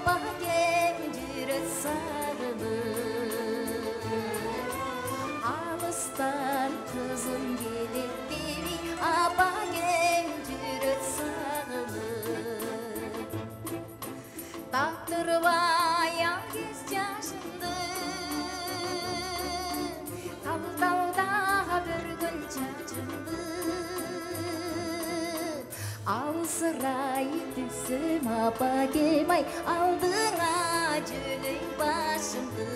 апакем жүрөт сагынып алыстан кызым келет деби апакем жүрөт сагынып тактырбай ал кез жашымды тал-талда көргөн чачымды алсырай түссөм апакем ай алдыңа жөлөйм башымды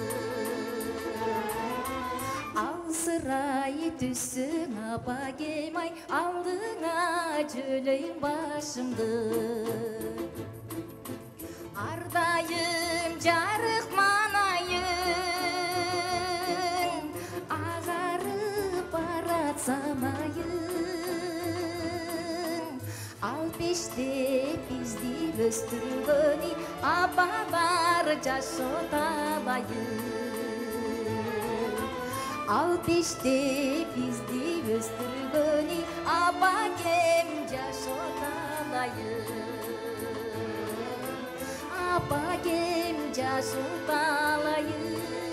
алсырай түссөң апакем ай алдыңа жөлөйм башымды ардайым жарык манайым агарып барат самайым ал пеште бизди өстүргөнү апалар жашот алайын ал пеште бизди өстүргөнү апакем жашот алайын апакем жашот алайын